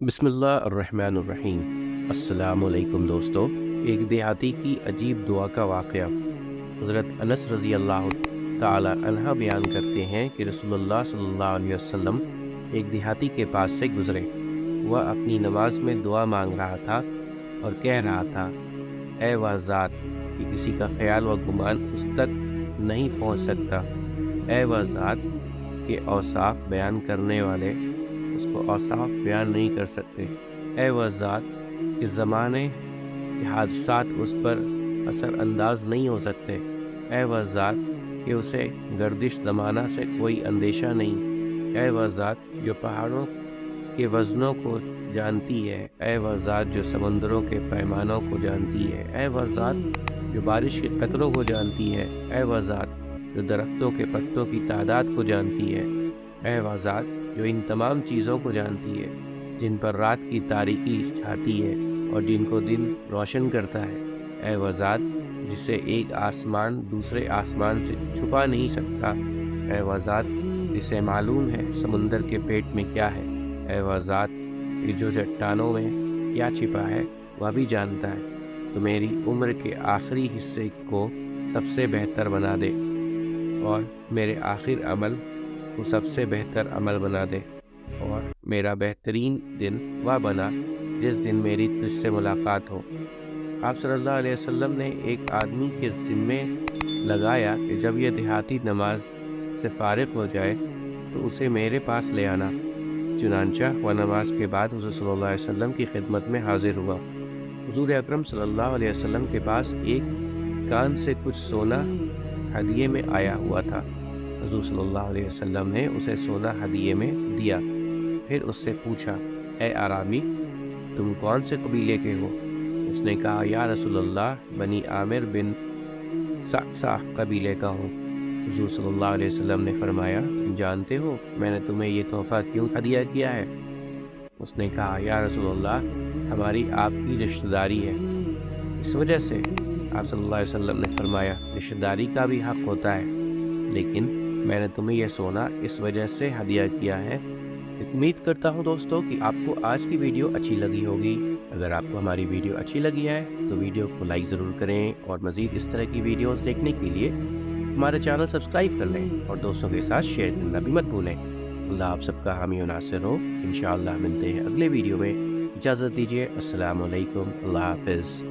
بسم اللہ الرحمن الرحیم۔ السلام علیکم دوستو۔ ایک دیہاتی کی عجیب دعا کا واقعہ۔ حضرت انس رضی اللہ تعالی عنہ بیان کرتے ہیں کہ رسول اللہ صلی اللہ علیہ وسلم ایک دیہاتی کے پاس سے گزرے۔ وہ اپنی نماز میں دعا مانگ رہا تھا اور کہہ رہا تھا، اے وہ ذات کہ کسی کا خیال و گمان اس تک نہیں پہنچ سکتا، اے وہ ذات کے اوصاف بیان کرنے والے اس کو اوصاف بیان نہیں کر سکتے، اے وہ ذات کہ زمانے کے حادثات اس پر اثر انداز نہیں ہو سکتے، اے وہ ذات کہ اسے گردش زمانہ سے کوئی اندیشہ نہیں، اے وہ ذات جو پہاڑوں کے وزنوں کو جانتی ہے، اے وہ ذات جو سمندروں کے پیمانوں کو جانتی ہے، اے وہ ذات جو بارش کے قطروں کو جانتی ہے، اے وہ ذات جو درختوں کے پتوں کی تعداد کو جانتی ہے، اے وہ ذات جو ان تمام چیزوں کو جانتی ہے جن پر رات کی تاریکی چھاتی ہے اور جن کو دن روشن کرتا ہے، اے وہ ذات جسے ایک آسمان دوسرے آسمان سے چھپا نہیں سکتا، اے وہ ذات جسے معلوم ہے سمندر کے پیٹ میں کیا ہے، اے وہ ذات کہ جو چٹانوں میں کیا چھپا ہے وہ بھی جانتا ہے، تو میری عمر کے آخری حصے کو سب سے بہتر بنا دے اور میرے آخر عمل کو سب سے بہتر عمل بنا دے، اور میرا بہترین دن وہ بنا جس دن میری تجھ سے ملاقات ہو۔ آپ صلی اللہ علیہ وسلم نے ایک آدمی کے ذمے لگایا کہ جب یہ دیہاتی نماز سے فارغ ہو جائے تو اسے میرے پاس لے آنا۔ چنانچہ وہ نماز کے بعد حضور صلی اللہ علیہ وسلم کی خدمت میں حاضر ہوا۔ حضور اکرم صلی اللہ علیہ وسلم کے پاس ایک کان سے کچھ سونا ہدیے میں آیا ہوا تھا۔ حضور صلی اللہ علیہ وسلم نے اسے سونا ہدیے میں دیا، پھر اس سے پوچھا، اے اعرابی تم کون سے قبیلے کے ہو؟ اس نے کہا، یا رسول اللہ بنی عامر بن صعصع قبیلے کا ہوں۔ حضور صلی اللہ علیہ وسلم نے فرمایا، تم جانتے ہو میں نے تمہیں یہ تحفہ کیوں ہدیہ کیا ہے؟ اس نے کہا، یا رسول اللہ ہماری آپ کی رشتہ داری ہے، اس وجہ سے۔ آپ صلی اللہ علیہ وسلم نے فرمایا، رشتہ داری کا بھی حق ہوتا ہے، لیکن میں نے تمہیں یہ سونا اس وجہ سے ہدیہ کیا ہے۔ امید کرتا ہوں دوستو کہ آپ کو آج کی ویڈیو اچھی لگی ہوگی۔ اگر آپ کو ہماری ویڈیو اچھی لگی ہے تو ویڈیو کو لائک ضرور کریں، اور مزید اس طرح کی ویڈیوز دیکھنے کے لیے ہمارے چینل سبسکرائب کر لیں اور دوستوں کے ساتھ شیئر کرنا بھی مت بھولیں۔ اللہ آپ سب کا حامی و ناصر ہو۔ انشاءاللہ ملتے ہیں اگلے ویڈیو میں۔ اجازت دیجیے، السلام علیکم، اللہ حافظ۔